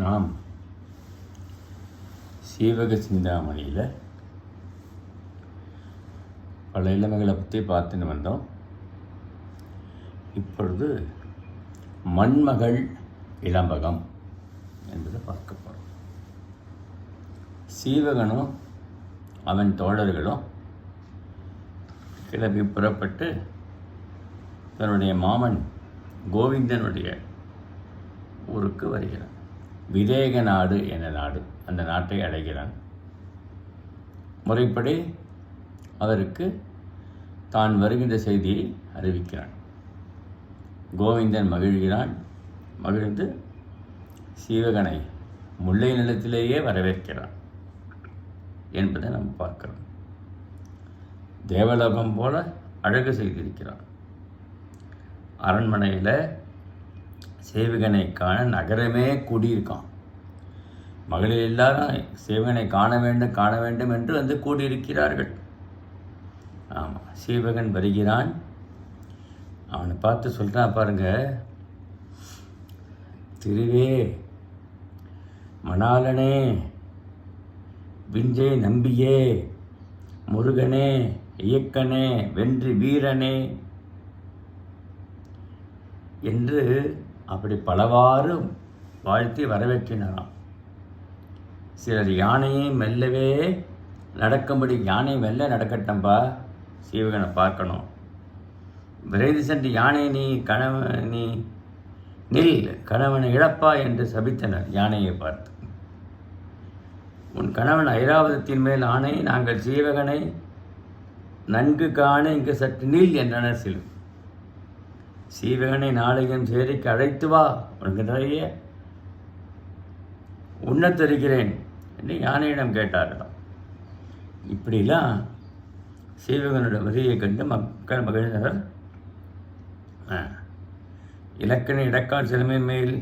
நாம் சீவக சிந்தாமணியில் பல இளமைகளை பற்றி பார்த்துன்னு வந்தோம். இப்பொழுது மண்மகள் இளம்பகம் என்பதை பார்க்க போகிறோம். சீவகனும் அவன் தோழர்களும் கிளம்பி புறப்பட்டு தன்னுடைய மாமன் கோவிந்தனுடைய ஊருக்கு வருகிறான். விதேக நாடு என்ற நாடு, அந்த நாட்டை அடைகிறான். முறைப்படி அவருக்கு தான் வருகின்ற செய்தியை அறிவிக்கிறான். கோவிந்தன் மகிழ்கிறான். மகிழ்ந்து சீவகனை முல்லை நிலத்திலேயே வரவேற்கிறான் என்பதை நாம் பார்க்கிறோம். தேவலோகம் போல அழகு செய்திருக்கிறான். அரண்மனையில் சேவகனை காண நகரமே கூடியிருக்கான். மகளிர் எல்லாரும் சேவகனை காண வேண்டும் என்று வந்து கூடியிருக்கிறார்கள். ஆமாம், சீவகன் வருகிறான். அவனை பார்த்து சொல்கிறான், பாருங்க, திருவே, மணாலனே, விஞ்சை நம்பியே, முருகனே, இயக்கனே, வென்று வீரனே என்று அப்படி பலவாறு வாழ்த்தி வரவேற்றினாராம். சிலர் யானையை மெல்லவே நடக்கும்படி, யானை மெல்ல நடக்கட்டம்பா, சீவகனை பார்க்கணும், விரைந்து சென்று யானை நீ நில், கணவனை இழப்பா என்று சபித்தனர். யானையை பார்த்து, உன் கணவன் ஐராவதத்தின் மேல் ஆணை, நாங்கள் சீவகனை நன்கு காண இங்கு சற்று நில் என்றனர் சிலர். சீவகனை நாளையும் சேரிக்கு அழைத்து வா, உனக்கு நிறைய உண்ணத் தருகிறேன் என்று யானையிடம் கேட்டார்களாம். இப்படிலாம் சீவகனுடைய வரியை கண்டு மக்கள் மகிழ்ந்தனர். இலக்கண இடக்கால் சிலமை மேல்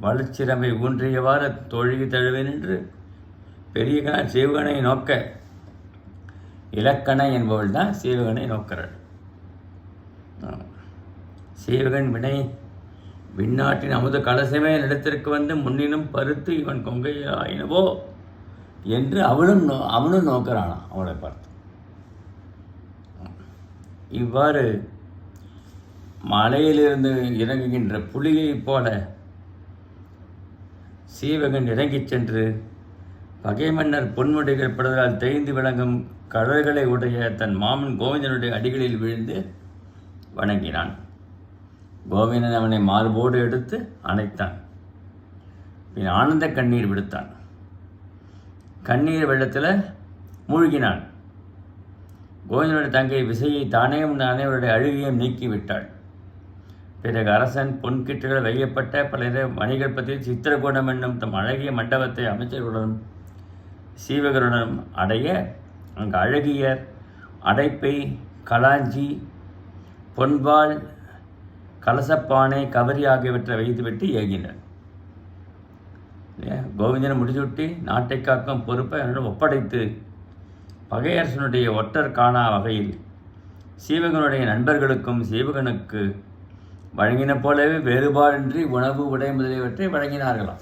வளர்ச்சிரமை ஊன்றியவாறு தோழி தழுவேன் என்று பெரிய சீவகனை நோக்க, இலக்கண என்பவள் தான் சீவகனை நோக்கிறாள். சீவகன் விண்ணாட்டின் அமுத கலசமே நிலத்திற்கு வந்து முன்னினும் பருத்து இவன் கொங்கையாயினவோ என்று அவனும் நோக்கிறானான் அவளை பார்த்து. இவ்வாறு மலையிலிருந்து இறங்குகின்ற புலியைப் போல சீவகன் இறங்கிச் சென்று பகை மன்னர் பொன்முடிகள் படுவதால் தேய்ந்து விளங்கும் கடல்களை உடைய தன் மாமன் கோவிந்தனுடைய அடிகளில் விழுந்து வணங்கினான். கோவிந்தன் அவனை மார்போடு எடுத்து அணைத்தான். பின் ஆனந்த கண்ணீர் விடுத்தான். கண்ணீர் வெள்ளத்தில் மூழ்கினான். கோவிந்தனுடைய தங்கை விசையை தானே அனைவருடைய அழுகையும் நீக்கிவிட்டாள். பிறகு அரசன் பொன்கிட்டுகள் வையப்பட்ட பல மணிகள் பற்றி சித்திரகூடம் என்னும் தம் அழகிய மண்டபத்தை அமைச்சர்களுடனும் சீவகருடனும் அடைய அங்கு அழகியர் அடைப்பை, கலாஞ்சி, பொன்பால், கலசப்பானை, கவரி ஆகியவற்றை வைத்துவிட்டு ஏகினர். கோவிந்தனை முடிச்சுட்டி நாட்டை காக்கும் பொறுப்பை அவனிடம் ஒப்படைத்து பகையரசனுடைய ஒற்றர் காணா வகையில் சீவகனுடைய நண்பர்களுக்கும் சீவகனுக்கு வழங்கின போலவே வேறுபாடின்றி உணவு, உடை முதலியவற்றை வழங்கினார்களாம்.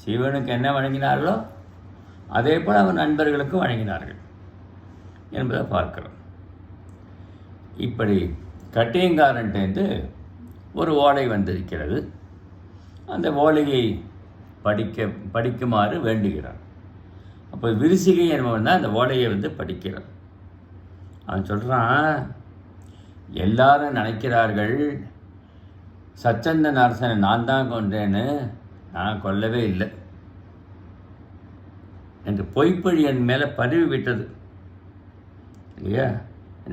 சீவகனுக்கு என்ன வழங்கினார்களோ அதே போல் அவன் நண்பர்களுக்கு வழங்கினார்கள் என்பதை பார்க்கிறோம். இப்படி கட்டியங்காரன்ட்டு ஒரு ஓலை வந்திருக்கிறது. அந்த ஓலையை படிக்குமாறு வேண்டுகிறான். அப்போ விரிசிகை என்பவன் தான் அந்த ஓலையை படிக்கிறான். அவன் சொல்கிறான், எல்லாரும் நினைக்கிறார்கள் சச்சந்தன் அரசனை நான் தான் கொன்றேன்னு. நான் கொல்லவே இல்லை என்று பொய்ப்பழி என் மேலே பரவி விட்டது இல்லையா?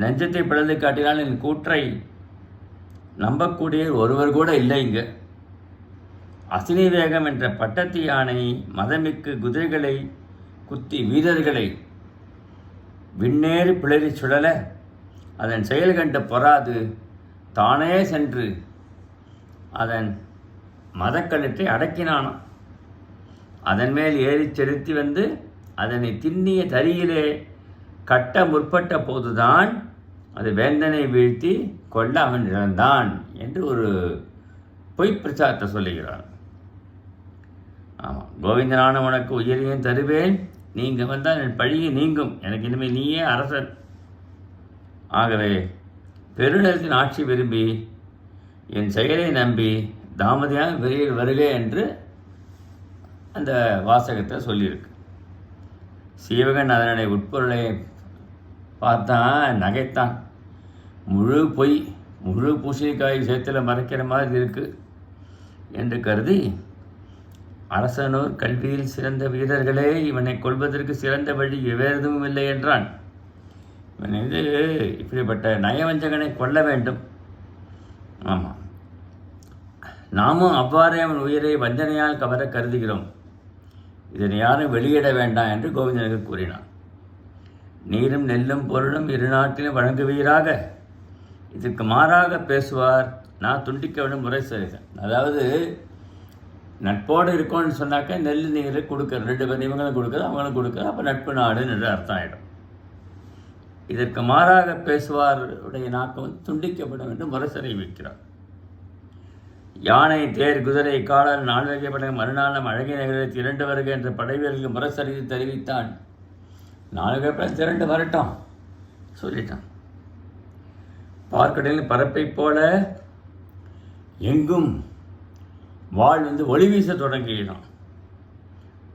நெஞ்சத்தை பிளந்து காட்டினால் என் கூற்றை நம்பக்கூடிய ஒருவர் கூட இல்லை. இங்கு அசினி வேகம் என்ற பட்டத்து யானை மதமிக்கு குதிரைகளை குத்தி வீரர்களை விண்ணேறி பிளறி சுழல அதன் செயல் கண்ட பொறாது தானே சென்று அதன் மதக்கலத்தை அடக்கினானாம். அதன் மேல் ஏறி செலுத்தி வந்து அதனை திண்ணிய தரியிலே கட்ட முற்பட்ட போதுதான் அது வேந்தனை வீழ்த்தி கொள்ள அவன் இழந்தான் என்று ஒரு பொய் பிரச்சாரத்தை சொல்லுகிறான். ஆமாம், கோவிந்தனான உனக்கு உயிரையும் தருவேன், நீங்கள் வந்தால் என் பழியை நீங்கும், எனக்கு இனிமேல் நீயே அரசன். ஆகவே பெருநிலத்தின் ஆட்சி விரும்பி என் செயலை நம்பி தாமதியாக விரைவில் வருக என்று அந்த வாசகத்தை சொல்லியிருக்கு. சீவகன் அதனுடைய உட்பொருளை பார்த்தான், நகைத்தான். முழு பொய், முழு பூசணிக்காய் சேத்துல மறைக்கிற மாதிரி இருக்குது என்று கருதி, அரசனூர் கல்வியில் சிறந்த வீரர்களே, இவனை கொள்வதற்கு சிறந்த வழி வேறு எதுவும் இல்லை என்றான். இவன் இப்படிப்பட்ட நயவஞ்சகனை கொல்ல வேண்டும். ஆமாம், நாமும் அவ்வாறே அவன் உயிரை வஞ்சனையால் கவர கருதுகிறோம். இதனை யாரும் வெளியிட வேண்டாம் என்று கோவிந்தனுக்கு கூறினான். நீரும் நெல்லும் பொருளும் இரு நாட்டிலும் வழங்குவீராக, இதற்கு மாறாக பேசுவார் நான் துண்டிக்க வேண்டும் முறை செய்கிறேன். அதாவது நட்போடு இருக்கோன்னு சொன்னாக்க நெல் நீரை கொடுக்குறது, 2 பேர் இவங்களும் கொடுக்குறது அவங்களும் கொடுக்குறது, அப்போ நட்பு நாடுன்னு என்று அர்த்தம் ஆகிடும். இதற்கு மாறாக பேசுவாருடைய நாக்கம் துண்டிக்கப்படும் என்று முரசறை வைக்கிறார். யானை தேர் குதிரை காலால் 4 வகைப்பட்ட மறுநாளம் அழகிய நகரத்தை திரண்டு வருக என்ற படைவீரர்களுக்கு முரசறிந்து தெரிவித்தான். 4 வகைப்பட்ட திரண்டு வரட்டும் சொல்லிட்டான். பார்க்கடலில் பரப்பை போல எங்கும் வாழ் ஒளி வீச தொடங்கினான்.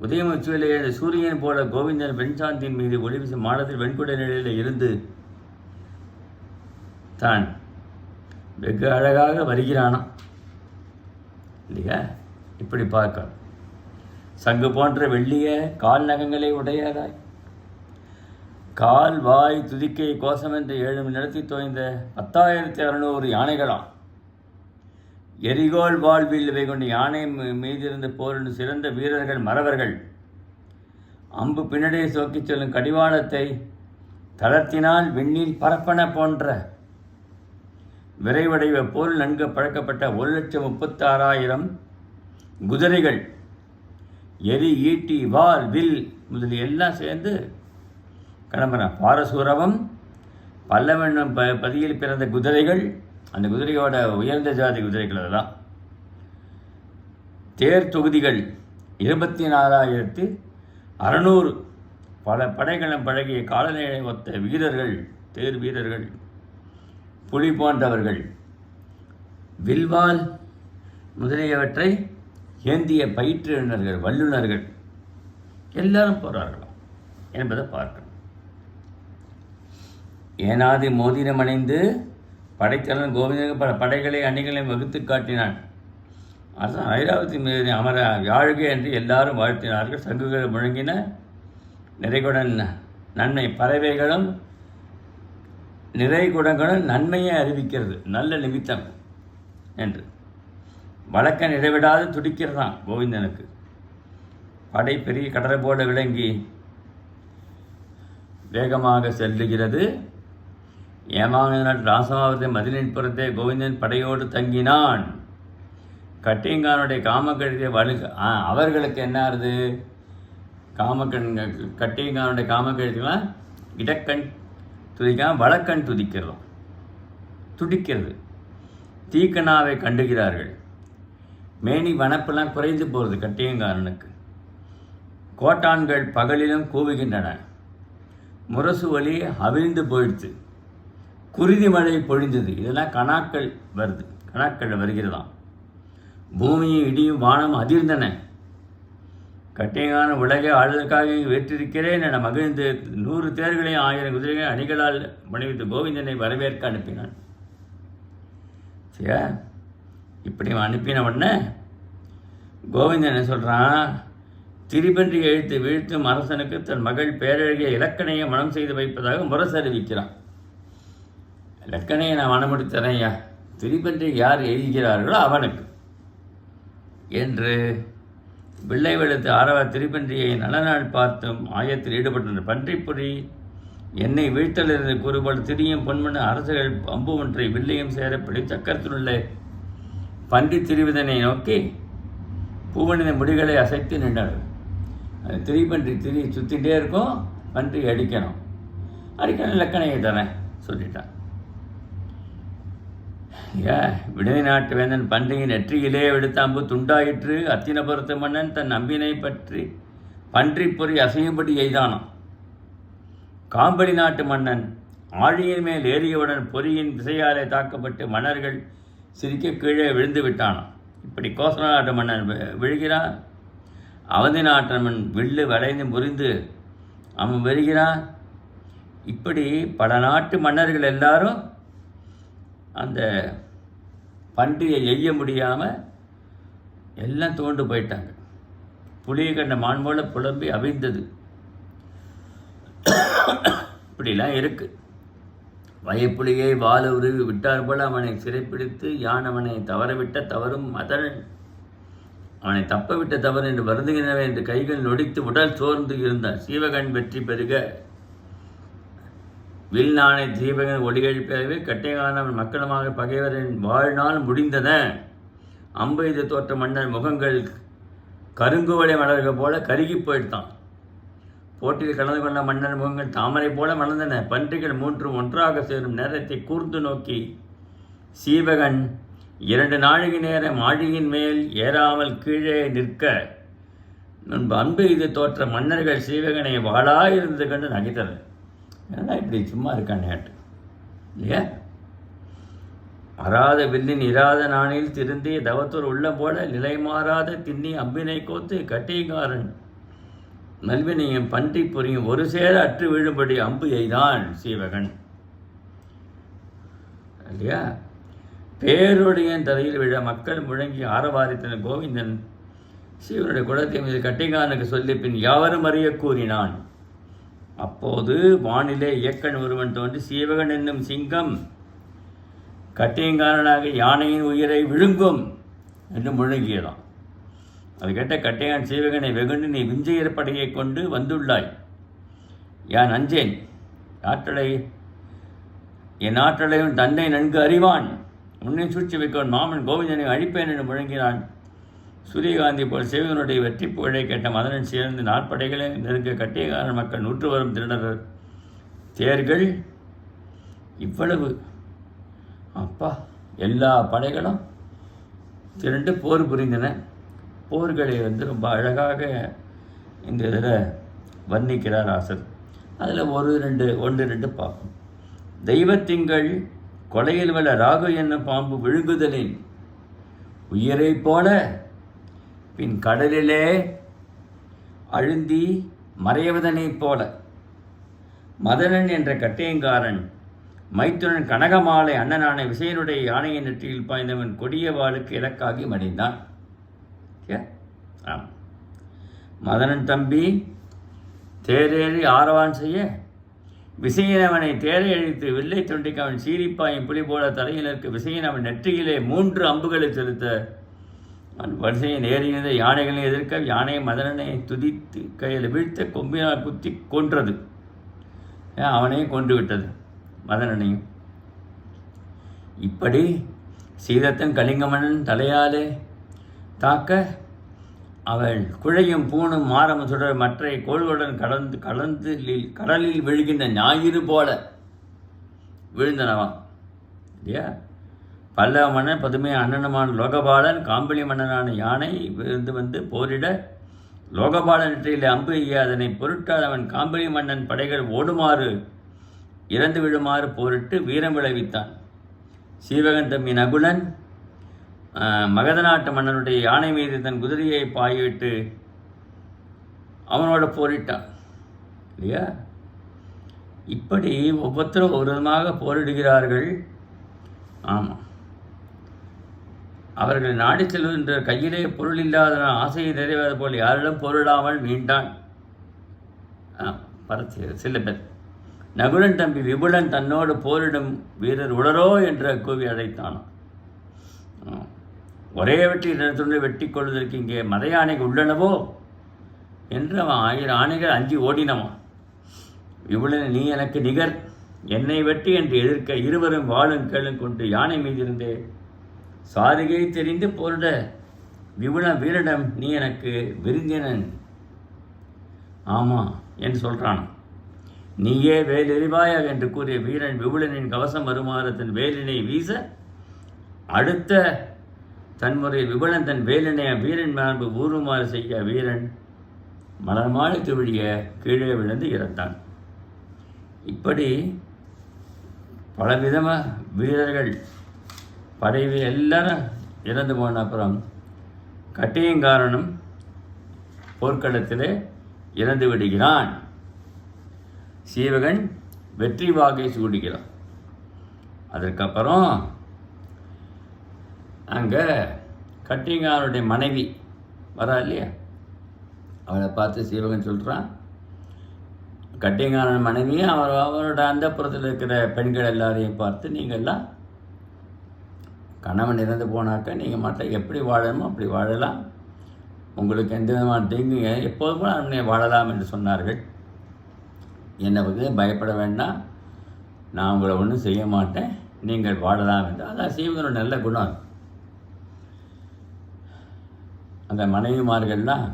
உதயம் உச்சியிலேயே சூரியன் போல கோவிந்தன் வெண்சாந்தின் மீது ஒளி வீச மாடத்தில் வெண்குடை நிலையில் இருந்து தான் வெகு அழகாக வருகிறானான் இல்லையா? இப்படி பார்க்க சங்கு போன்ற வெள்ளிய கால் நகங்களை உடையதாய் கால் வாய் துதிக்கை கோஷம் என்று 7 நடத்தி தோய்ந்த 10,600 யானைகளாம். எரிகோல் வாழ்வில் இவை கொண்டு யானை மீதிருந்து போரிட்டு சிறந்த வீரர்கள் மறவர்கள். அம்பு பின்னடையை சோக்கிச் செல்லும் கடிவாளத்தை தளர்த்தினால் விண்ணில் பரப்பன போன்ற விரைவடைவ போல் நன்கு பழக்கப்பட்ட 1,36,000 குதிரைகள், எரி ஈட்டி வால் வில் முதலிய எல்லாம் சேர்ந்து கிளம்புறான். பாரசூரவம் பல்லவென்னும் பதியில் பிறந்த குதிரைகள், அந்த குதிரையோட உயர்ந்த ஜாதி குதிரைகள் அதெல்லாம். தேர் தொகுதிகள் 24,600 பல படைகளும் பழகிய காலநிலை ஒத்த வீரர்கள், தேர் வீரர்கள், புலி போன்றவர்கள், வில்வால் முதலியவற்றை ஏந்திய பயிற்றுனர்கள், வல்லுநர்கள் எல்லாரும் போறார்களாம் என்பதை பார்க்கணும். ஏனாதி மோதிரம் அணிந்து படைத்தலைவன் கோவிந்தனுக்கு பல படைகளை அணிகளையும் வகுத்து காட்டினான். அரசன் ஐராவதி மீது அமர யாழ்க என்று எல்லாரும் வாழ்த்தினார்கள். சங்குகள் முழங்கின. நிறைகுடன் நன்மை பறவைகளும் நிறைகுடங்களும் நன்மையை அறிவிக்கிறது, நல்ல நிமித்தம் என்று. வழக்கம் இடைவிடாது துடிக்கிறதான் கோவிந்தனுக்கு. படை பெரிய கடலை போல விளங்கி வேகமாக செல்லுகிறது. ஏமாவினான் ராசமாவத்தை மதிலின் புறத்தே கோவிந்தன் படையோடு தங்கினான். கட்டியங்கானுடைய காமக்கழுத்தை அவர்களுக்கு என்ன ஆகுது? கட்டியங்கானுடைய காமக்கழுத்துலாம் இடக்கண் துதிக்காம வழக்கண் துடிக்கிறது. தீக்கணாவை கண்டுகிறார்கள். மேனி வனப்பெல்லாம் குறைந்து போகிறது கட்டியங்காரனுக்கு. கோட்டான்கள் பகலிலும் கூவுகின்றன. முரசு வலி அவிழ்ந்து போயிடுச்சு. குருதி மழை பொழிந்தது. இதெல்லாம் கணாக்கள் வருகிறதாம். பூமியும் இடியும் வானம் அதிர்ந்தன. கட்டியங்கான உலகை ஆளுதற்காக வெற்றிருக்கிறேன் என மகிழ்ந்து 100 தேர்களையும் 1000 குதிரைகளை அணிகளால் மணிவித்து கோவிந்தனை வரவேற்க அனுப்பினான். சரியா? இப்படி அனுப்பின உடனே கோவிந்தன் என்ன சொல்கிறான்? திரிபன்றி எழுத்து வீழ்த்தும் அரசனுக்கு தன் மகள் பேரழகிய இலக்கணையை மனம் செய்து வைப்பதாக முரசு அறிவிக்கிறான். இலக்கணையை நான் மனமுடித்து தரேன்யா, திரிபன்றி யார் எழுதுகிறார்களோ அவனுக்கு என்று வெள்ளை வெளுத்து ஆரவ திரிபன்றியை நல்ல நாள் பார்த்தும் ஆயத்தில் ஈடுபட்டனர். பன்றிப்புரி என்னை வீழ்த்தலிருந்து கூறுபாடு திரியும் பொன்மன அரசுகள் அம்பு ஒன்றை வில்லையும் சேரப்படி சக்கரத்திலுள்ள பன்றி திரிவதனை நோக்கி பூவணித முடிகளை அசைத்து நின்றார்கள். அது திரிபன்றி சுற்றிகிட்டே இருக்கும். பன்றி அடிக்கணும் இலக்கணையை தரேன் சொல்லிட்டான். விடுதி நாட்டு வேந்தன் பன்றியின் நெற்றியிலே எடுத்த அம்பு துண்டாயிற்று. அத்தினபுரத்து மன்னன் தன் அம்பினை பற்றி பன்றி பொறி அசையும்படி எய்தானான். காம்பளி நாட்டு மன்னன் ஆழியின் மேல் ஏறியவுடன் பொறியின் விசையாலே தாக்கப்பட்டு மன்னர்கள் சிரிக்க கீழே விழுந்து விட்டானான். இப்படி கோசல நாட்டு மன்னன் விழுகிறான். அவந்தி நாட்டவன் வில்லு வளைந்து முறிந்து அவன் வருகிறான். இப்படி பல நாட்டு மன்னர்கள் எல்லாரும் அந்த பன்றியை எய்ய முடியாமல் எல்லாம் தோண்டு போயிட்டாங்க. புலியை கண்ட மான் போல புலம்பி அவிழ்ந்தது. இப்படிலாம் இருக்கு. வயப்புலியை வாழ உருவி விட்டார் போல அவனை சிறைப்பிடித்து யான் அவனை தவறவிட்ட தவறும் மதன் அவனை தப்ப விட்ட தவறு என்று வருந்துகின்றவை என்று கைகள் நொடித்து உடல் சோர்ந்து இருந்தார். சீவகன் வெற்றி பெருக வில் நாணை தீபகன் ஒளிகழிப்பவே கட்டைகானவன் மக்களுமாக பகைவரின் வாழ்நாள் முடிந்தன. அம்பெய்து தோற்ற மன்னர் முகங்கள் கருங்குவளை மலர்கள் போல கருகி போயிட்டான். போட்டியில் கலந்து கொண்ட மன்னர் முகங்கள் தாமரை போல மலர்ந்தன. பன்றிகள் மூன்றும் ஒன்றாக சேரும் நேரத்தை கூர்ந்து நோக்கி சீவகன் 2 நாழிகை நேரம் ஆழியின் மேல் ஏறாமல் கீழே நிற்க முன்பு அன்பு இது தோற்ற மன்னர்கள் சீவகனை வாழாயிருந்து கண்டு நகைத்தனர். ஏன்னா இப்படி சும்மா இருக்கான் நேட்டு இல்லையா? அறாத வில்லின் இராத நாணில் திருந்திய தவத்தோர் உள்ளம் போல நிலை மாறாத திண்ணி அம்பினை கோத்து கட்டிகாரன் நல்வினையும் பன்றி பொறியும் ஒரு சேர அற்று விழும்படி அம்பு எய்தான் சீவகன் இல்லையா? பேருடைய தலையில் விழ மக்கள் முழங்கி ஆரவாரித்தன. கோவிந்தன் சீவனுடைய குலத்தை மீது கட்டிகாரனுக்கு சொல்லி பின் யாவரும் அறிய கூறினான். அப்போது வானிலே இயக்கன் ஒருவன் தோன்றி சீவகன் என்னும் சிங்கம் கட்டியங்காரனாக யானையின் உயிரை விழுங்கும் என்று முழங்கியதாம். அது கேட்ட கட்டையான் சீவகனை வெகுண்டு நீ விஞ்சையர் படையை கொண்டு வந்துள்ளாய். யான் அஞ்சேன். என் ஆற்றலையும் தன்னை நன்கு அறிவான். உன்னை சூழ்ச்சி வைக்கவன் மாமன் கோவிந்தனை அழிப்பேன் என்று முழங்கினான். சூரியகாந்தி போல் சிவகனுடைய வெற்றி புகழை கேட்ட மதனன் சேர்ந்து நாற்படைகளை நெருங்க கட்டியகாரன் மக்கள் 100 வரும் திருடர்கள் தேர்கள் இவ்வளவு அப்பா எல்லா படைகளும் திரண்டு போர் புரிந்தன. போர்களை ரொம்ப அழகாக இந்த இதில் வர்ணிக்கிறார் ஆசர். அதில் ஒன்று ரெண்டு பார்ப்போம். தெய்வத்திங்கள் கொலையில் வல்ல ராகு என்னும் பாம்பு விழுங்குதலின் உயிரை போல பின் கடலிலே அழுந்தி மறைவதனைப் போல மதனன் என்ற கட்டையங்காரன் மைத்துனன் கனகமாலை அண்ணனான விசயனுடைய யானையின் நெற்றியில் பாய்ந்தவன் கொடிய வாளுக்கு இலக்காகி மடிந்தான். மதனன் தம்பி தேரேறி ஆரவான் செய்ய விசயன் அவனை தேரை அழித்து வில்லை தொண்டிக்கு அவன் சீரிப்பாயும் புலி போல தலையில் நிற்க விசயன் அவன் நெற்றியிலே 3 அம்புகளை செலுத்த அவன் வரிசையின் ஏறியதை யானைகளை எதிர்க்க யானை மதனனை துதித்து கையில் வீழ்த்த கொம்பினால் குத்தி கொன்றது. அவனையும் கொன்று விட்டது மதனனையும். இப்படி சீதத்தன் கலிங்கமன்னன் தலையாலே தாக்க அவள் குழையும் பூணும் மாரமும் சுடர் மற்ற கோள்களுடன் கலந்து கடலில் விழுகின்ற ஞாயிறு போல விழுந்தனவான் இல்லையா? பல்லவ மன்னன் பதுமை அண்ணனுமான லோகபாலன் காம்பளி மன்னனான யானை வந்து போரிட லோகபாலன் நெற்றியில் அம்பு எய்ய அதனை பொருட்டால் அவன் காம்பளி மன்னன் படைகள் ஓடுமாறு இறந்து விழுமாறு போரிட்டு வீரம் விளைவித்தான். சீவகன் தம்பி நகுலன் மகத நாட்டு மன்னனுடைய யானை மீது தன் குதிரையை பாய்விட்டு அவனோட போரிட்டான் இல்லையா? இப்படி ஒவ்வொருத்தரும் ஒரு விதமாக போரிடுகிறார்கள். ஆமாம், அவர்கள் நாடி செல்கின்ற கையிலே பொருள் இல்லாத ஆசையை நிறைவேறது போல் யாரிடம் பொருளாமல் மீண்டான். சில பேர் நகுலன் தம்பி விபுலன் தன்னோடு போரிடும் வீரர் உடரோ என்று கூவி அழைத்தானான். ஒரே வெற்றி வெட்டி கொள்வதற்கு இங்கே மத யானைகள் உள்ளனவோ என்று அவன் 1000 ஆணைகள் அஞ்சி ஓடினவான். விபுலன் நீ எனக்கு நிகர், என்னை வெட்டி என்று எதிர்க்க இருவரும் வாழும் கேளும் கொண்டு யானை மீதிருந்தே சாரிகை தெரிந்து போரிட விபுலன் வீரனிடம் நீ எனக்கு விருந்தினன் ஆமா என்று சொல்கிறான். நீயே வேல் எறிவாயாக என்று கூறிய வீரன் விபுலனின் கவசம் வருமாறு தன் வேலினை வீச அடுத்த தன்முறை விபலன் தன் வேலனைய வீரன் மாண்பு ஊறுமாறு செய்ய வீரன் மலர்மாலை துவிழிய கீழே விழுந்து இறந்தான். இப்படி பலவிதமாக வீரர்கள் படைவி எல்லாரும் இறந்து போன அப்புறம் கட்டியங்காரனும் போர்க்களத்திலே இறந்து விடுகிறான். சீவகன் வெற்றி வாகை சூடுகிறான். அதற்கப்புறம் அங்கே கட்டியங்காரனுடைய மனைவி வரா இல்லையா, அவளை பார்த்து சீவகன் சொல்கிறான், கட்டியங்காரன் மனைவியும் அவரோட அந்தப்புறத்தில் இருக்கிற பெண்கள் எல்லாரையும் பார்த்து, நீங்கள்லாம் கணவன் இறந்து போனாக்க நீங்கள் மட்டும் எப்படி வாழணுமோ அப்படி வாழலாம், உங்களுக்கு எந்த விதமான தீங்குங்க எப்போதும் அவனை வாழலாம் என்று சொன்னார்கள். என்னை வந்து பயப்பட வேண்டாம், நான் உங்களை ஒன்றும் செய்ய மாட்டேன், நீங்கள் வாழலாம் என்று. அதான் சீவகனோட நல்ல குணம். அந்த மனைவிமார்கள்லாம்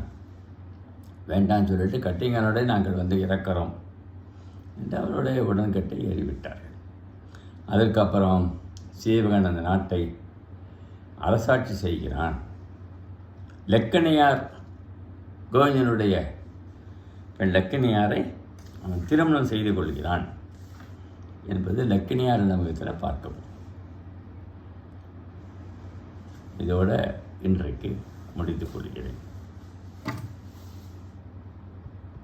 வேண்டான்னு சொல்லிட்டு கட்டியங்காரனோட நாங்கள் வந்து இறக்கிறோம் என்று அவருடைய உடன்கட்டை ஏறிவிட்டார்கள். அதற்கப்புறம் சீவகன் அந்த நாட்டை அரசாட்சி செய்கிறான். லெக்கணியார் கோவிந்தனுடைய பெண் லெக்கணியாரை அவன் திருமணம் செய்து கொள்கிறான் என்பது லெக்கணியார் நமகத்தில் பார்க்கவும். இதோட இன்றைக்கு முடித்துக் கொள்கிறேன்.